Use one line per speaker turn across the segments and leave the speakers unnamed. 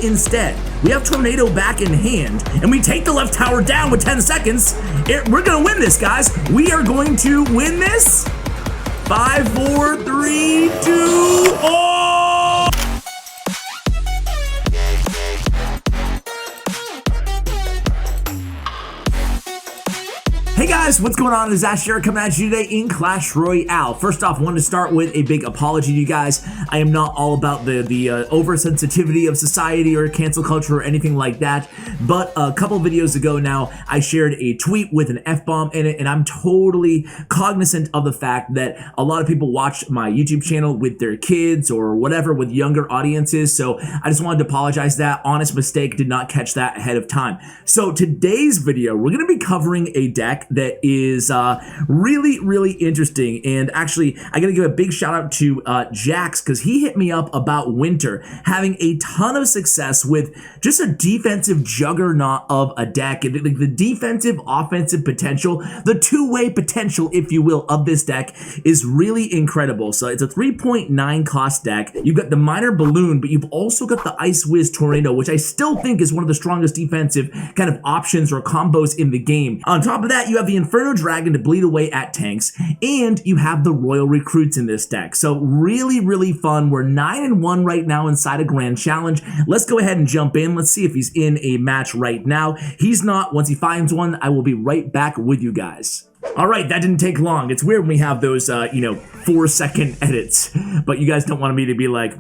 instead, we have Tornado back in hand, and we take the left tower down with 10 seconds. We're gonna win this, guys. We are going to win this. 5, 4, 3, 2, oh! Hey guys, what's going on? This is Asher coming at you today in Clash Royale. First off, I wanted to start with a big apology to you guys. I am not all about the oversensitivity of society or cancel culture or anything like that, but a couple videos ago now, I shared a tweet with an F-bomb in it, and I'm totally cognizant of the fact that a lot of people watch my YouTube channel with their kids or whatever, with younger audiences, so I just wanted to apologize that. Honest mistake, did not catch that ahead of time. So today's video, we're going to be covering a deck that is really interesting, and actually I gotta give a big shout out to Jax, because he hit me up about Winter having a ton of success with just a defensive juggernaut of a deck, and the defensive offensive potential, the two-way potential if you will of this deck is really incredible. So it's a 3.9 cost deck. You've got the Minor Balloon, but you've also got the Ice Wizard Tornado, which I still think is one of the strongest defensive kind of options or combos in the game. On top of that, you have the Inferno Dragon to bleed away at tanks, and you have the Royal Recruits in this deck. So really fun. We're 9-1 right now inside a Grand Challenge. Let's go ahead and jump in. Let's see if he's in a match right now. He's not. Once he finds one, I will be right back with you guys. All right, that didn't take long. It's weird when we have those, 4-second edits, but you guys don't want me to be like,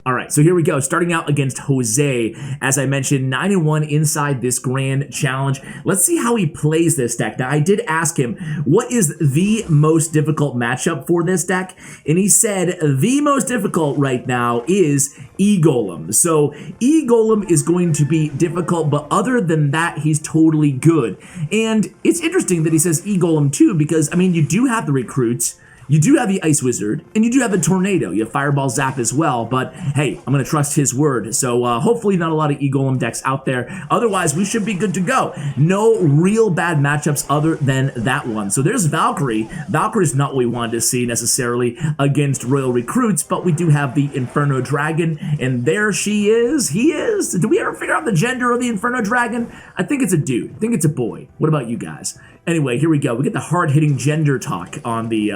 all right, so here we go. Starting out against Jose, as I mentioned, 9-1 inside this Grand Challenge. Let's see how he plays this deck. Now, I did ask him, what is the most difficult matchup for this deck? And he said the most difficult right now is E-Golem. So E-Golem is going to be difficult, but other than that, he's totally good. And it's interesting that he says E-Golem too, because, I mean, you do have the recruits, you do have the Ice Wizard, and you do have the Tornado. You have Fireball Zap as well, but hey, I'm going to trust his word. So hopefully not a lot of E-Golem decks out there. Otherwise, we should be good to go. No real bad matchups other than that one. So there's Valkyrie. Valkyrie's not what we wanted to see necessarily against Royal Recruits, but we do have the Inferno Dragon, and there she is. He is. Did we ever figure out the gender of the Inferno Dragon? I think it's a dude. I think it's a boy. What about you guys? Anyway, here we go. We get the hard-hitting gender talk on the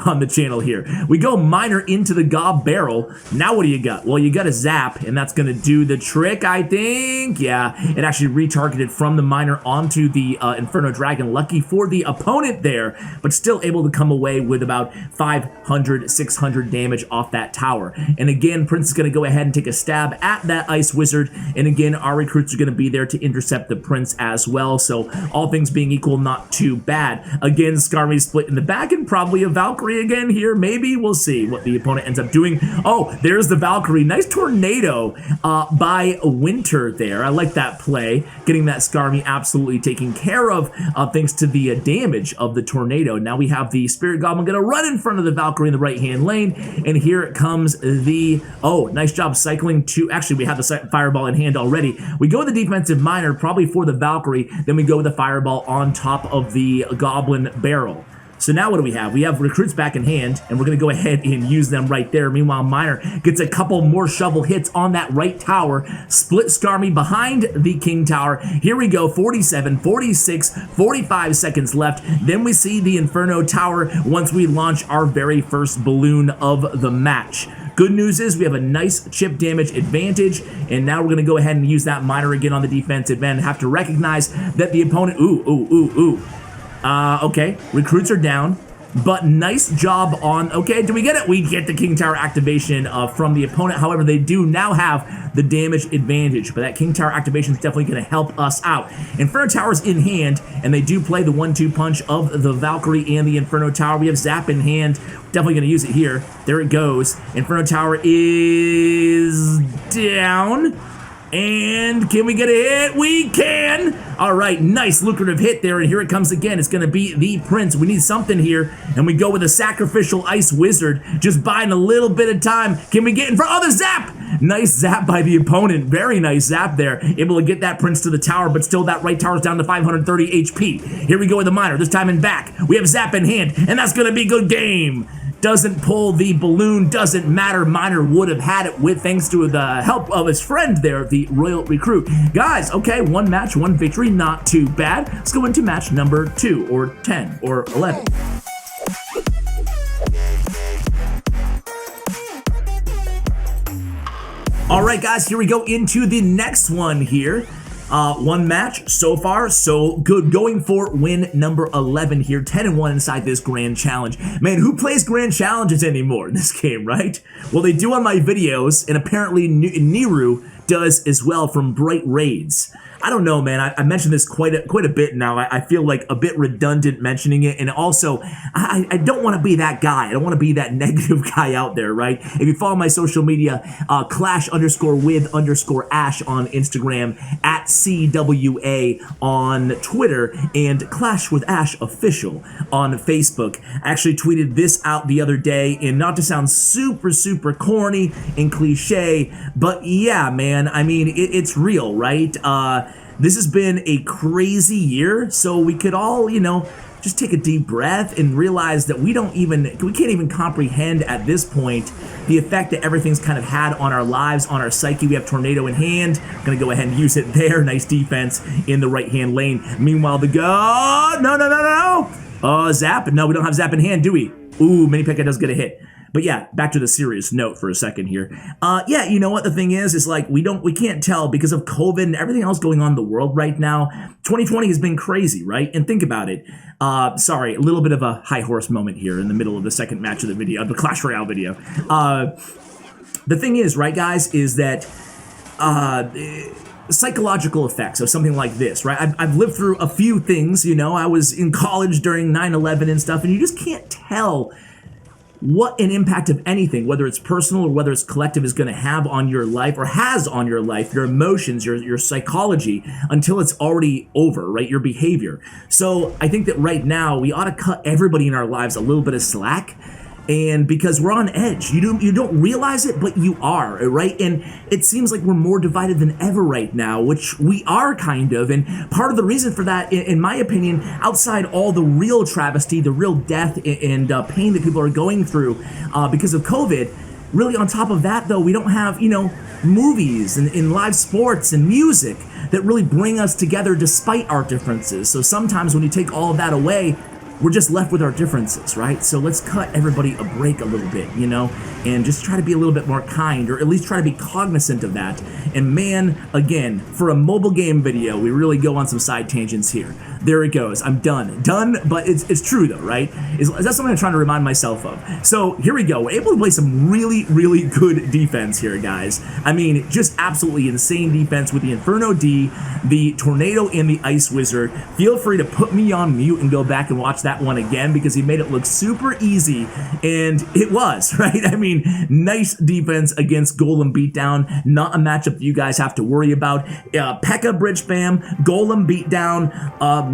on the channel here. We go Minor into the Gob Barrel. Now what do you got? Well, you got a Zap, and that's going to do the trick, I think. Yeah, it actually retargeted from the Minor onto the Inferno Dragon. Lucky for the opponent there, but still able to come away with about 500, 600 damage off that tower. And again, Prince is going to go ahead and take a stab at that Ice Wizard, and again, our recruits are going to be there to intercept the Prince as well. So all things being equal, not too bad. Again, Skarmy split in the back, and probably a Valkyrie again here. Maybe. We'll see what the opponent ends up doing. Oh, there's the Valkyrie. Nice Tornado by Winter there. I like that play. Getting that Skarmy absolutely taken care of thanks to the damage of the Tornado. Now we have the Spirit Goblin going to run in front of the Valkyrie in the right-hand lane, and here it comes the... Oh, nice job cycling to... Actually, we have the Fireball in hand already. We go with the defensive Minor, probably for the Valkyrie. Then we go with the Fireball on top of the Goblin Barrel. So now what do we have? We have recruits back in hand, and we're going to go ahead and use them right there. Meanwhile, Minor gets a couple more shovel hits on that right tower. Split Skarmy behind the King Tower. Here we go, 47, 46, 45 seconds left. Then we see the Inferno Tower once we launch our very first balloon of the match. Good news is we have a nice chip damage advantage, and now we're going to go ahead and use that Minor again on the defensive end. Have to recognize that the opponent... Okay, recruits are down, but nice job on... Okay, do we get it? We get the King Tower activation from the opponent. However, they do now have the damage advantage, but that King Tower activation is definitely going to help us out. Inferno Tower's in hand, and they do play the 1-2 punch of the Valkyrie and the Inferno Tower. We have Zap in hand. Definitely going to use it here. There it goes. Inferno Tower is down. And can we get a hit? We can! All right, nice lucrative hit there, and here it comes again. It's gonna be the Prince. We need something here, and we go with a sacrificial Ice Wizard, just buying a little bit of time. Can we get in front? Oh, the Zap! Nice Zap by the opponent. Very nice Zap there. Able to get that Prince to the tower, but still that right tower's down to 530 HP. Here we go with the Minor, this time in back. We have Zap in hand, and that's gonna be good game. doesn't pull the balloon, doesn't matter. Miner would have had it with thanks to the help of his friend there, the Royal Recruit. Guys, okay, 1 match, 1 victory, not too bad. Let's go into match number 2 or 10 or 11. All right, guys, here we go into the next one here. 1 match so far, so good. Going for win number 11 here, 10-1 inside this Grand Challenge. Man, who plays Grand Challenges anymore in this game, right? Well, they do on my videos, and apparently Niru does as well from Bright Raids. I don't know, man. I mentioned this quite a bit now. I feel like a bit redundant mentioning it, and also I don't want to be that guy. I don't want to be that negative guy out there, right? If you follow my social media, Clash_with_Ash on Instagram, at CWA on Twitter, and Clash with Ash official on Facebook. I actually tweeted this out the other day, and not to sound super corny and cliche, but yeah, man. I mean, it's real, right? This has been a crazy year, so we could all, you know, just take a deep breath and realize that we can't even comprehend at this point the effect that everything's kind of had on our lives, on our psyche. We have Tornado in hand. I'm gonna go ahead and use it there. Nice defense in the right-hand lane. Meanwhile, the go, no. Zap, no, we don't have Zap in hand, do we? Ooh, Mini Pekka does get a hit. But yeah, back to the serious note for a second here. Yeah, you know what the thing is like we can't tell because of COVID and everything else going on in the world right now. 2020 has been crazy, right? And think about it. Sorry, a little bit of a high horse moment here in the middle of the second match of the video, the Clash Royale video. The thing is, right, guys, is that psychological effects of something like this, right? I've lived through a few things, you know. I was in college during 9/11 and stuff, and you just can't tell what an impact of anything, whether it's personal or whether it's collective, is going to have on your life or has on your life, your emotions, your psychology, until it's already over, right? Your behavior. So I think that right now we ought to cut everybody in our lives a little bit of slack. And because we're on edge, you don't realize it, but you are, right? And it seems like we're more divided than ever right now, which we are kind of. And part of the reason for that, in my opinion, outside all the real travesty, the real death and pain that people are going through because of COVID, really on top of that, though, we don't have, you know, movies and live sports and music that really bring us together despite our differences. So sometimes when you take all of that away, we're just left with our differences, right? So let's cut everybody a break a little bit, you know, and just try to be a little bit more kind, or at least try to be cognizant of that. And man, again, for a mobile game video, we really go on some side tangents here. There it goes. I'm done, but it's true though, right? Is that something I'm trying to remind myself of? So here we go. We're able to play some really good defense here, guys. I mean, just absolutely insane defense with the Inferno D, the Tornado, and the Ice Wizard. Feel free to put me on mute and go back and watch that one again because he made it look super easy, and it was, right? I mean, nice defense against Golem Beatdown. Not a matchup that you guys have to worry about. Pekka Bridge Spam, Golem Beatdown,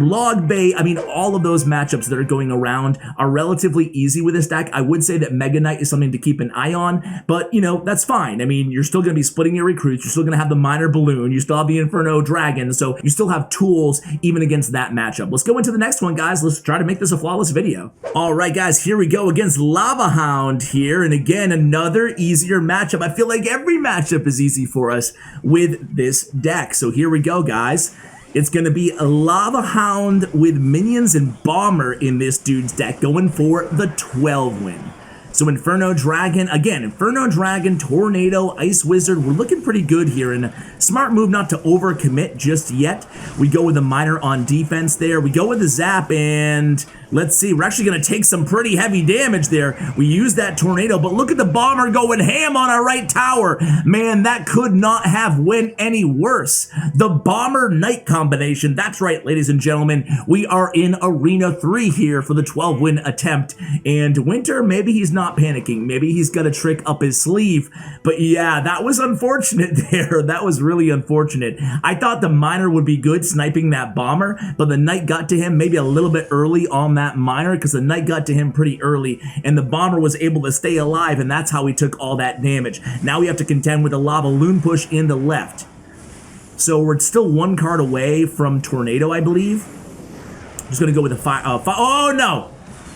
Log Bay. I mean, all of those matchups that are going around are relatively easy with this deck. I would say that Mega Knight is something to keep an eye on, but, you know, that's fine. I mean, you're still going to be splitting your recruits. You're still going to have the Minor Balloon. You still have the Inferno Dragon, so you still have tools even against that matchup. Let's go into the next one, guys. Let's try to make this a flawless video. All right, guys, here we go against Lava Hound here, and again, another easier matchup. I feel like every matchup is easy for us with this deck. So here we go, guys. It's going to be a Lava Hound with minions and Bomber in this dude's deck, going for the 12 win. So Inferno Dragon, again, Inferno Dragon, Tornado, Ice Wizard, we're looking pretty good here, and a smart move not to overcommit just yet. We go with the Miner on defense there. We go with the Zap, and let's see, we're actually going to take some pretty heavy damage there. We use that Tornado, but look at the Bomber going ham on our right tower. Man, that could not have went any worse. The Bomber Knight combination, that's right, ladies and gentlemen. We are in Arena 3 here for the 12-win attempt, and Winter, maybe he's not panicking. Maybe he's got a trick up his sleeve. But yeah, that was unfortunate there. That was really unfortunate. I thought the Miner would be good sniping that Bomber, but the Knight got to him maybe a little bit early on that Miner, because the Knight got to him pretty early, and the Bomber was able to stay alive, and that's how he took all that damage. Now we have to contend with a Lava Loon push in the left. So we're still one card away from Tornado, I believe. Just going to go with a fire. Oh, no!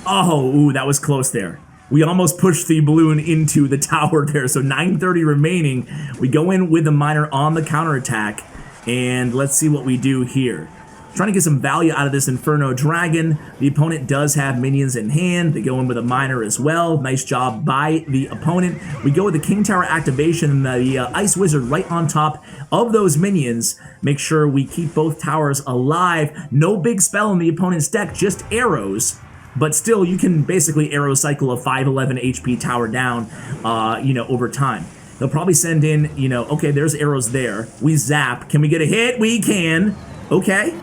Oh, ooh, that was close there. We almost pushed the balloon into the tower there. So 930 remaining. We go in with the miner on the counterattack. And let's see what we do here. Trying to get some value out of this Inferno Dragon. The opponent does have minions in hand. They go in with a miner as well. Nice job by the opponent. We go with the King Tower activation and the Ice Wizard right on top of those minions. Make sure we keep both towers alive. No big spell in the opponent's deck, just arrows. But still, you can basically arrow cycle a 511 HP tower down, over time. They'll probably send in, okay, there's arrows there. We zap. Can we get a hit? We can. Okay.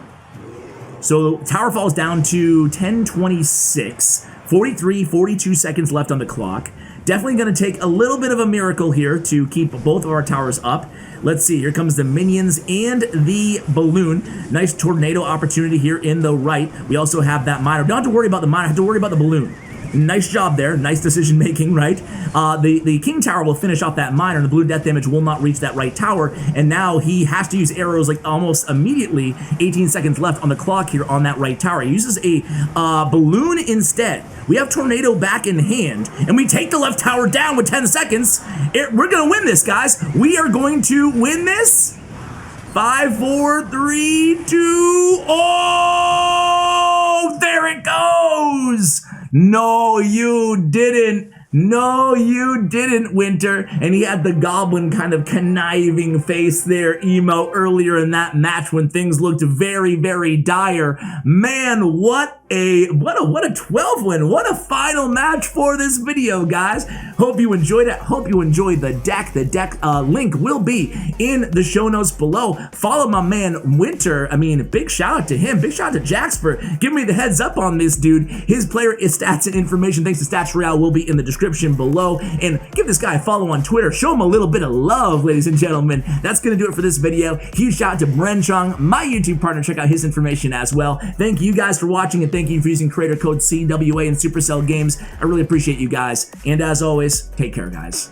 So tower falls down to 1026, 42 seconds left on the clock. Definitely going to take a little bit of a miracle here to keep both of our towers up. Let's see, here comes the minions and the balloon. Nice tornado opportunity here in the right. We also have that miner. Don't have to worry about the miner, have to worry about the balloon. Nice job there. Nice decision making, right? The King Tower will finish off that miner, and the blue death damage will not reach that right tower. And now he has to use arrows like almost immediately. 18 seconds left on the clock here on that right tower. He uses a balloon instead. We have Tornado back in hand, and we take the left tower down with 10 seconds. We're going to win this, guys. We are going to win this. 5, 4, 3, 2. Oh, there it goes. No, you didn't. No, you didn't, Winter. And he had the goblin kind of conniving face there, emo, earlier in that match when things looked very, very dire. Man, what a 12 win. What a final match for this video, guys. Hope you enjoyed it. Hope you enjoyed the deck. The deck link will be in the show notes below. Follow my man Winter. I mean, big shout out to him. Big shout out to Jax for giving me the heads up on this dude. His player stats and information, thanks to Clash Royale, will be in the description below. And give this guy a follow on Twitter. Show him a little bit of love, ladies and gentlemen. That's going to do it for this video. Huge shout out to Bren Chong, my YouTube partner. Check out his information as well. Thank you guys for watching, and thank you for using creator code CWA in Supercell Games. I really appreciate you guys. And as always, take care, guys.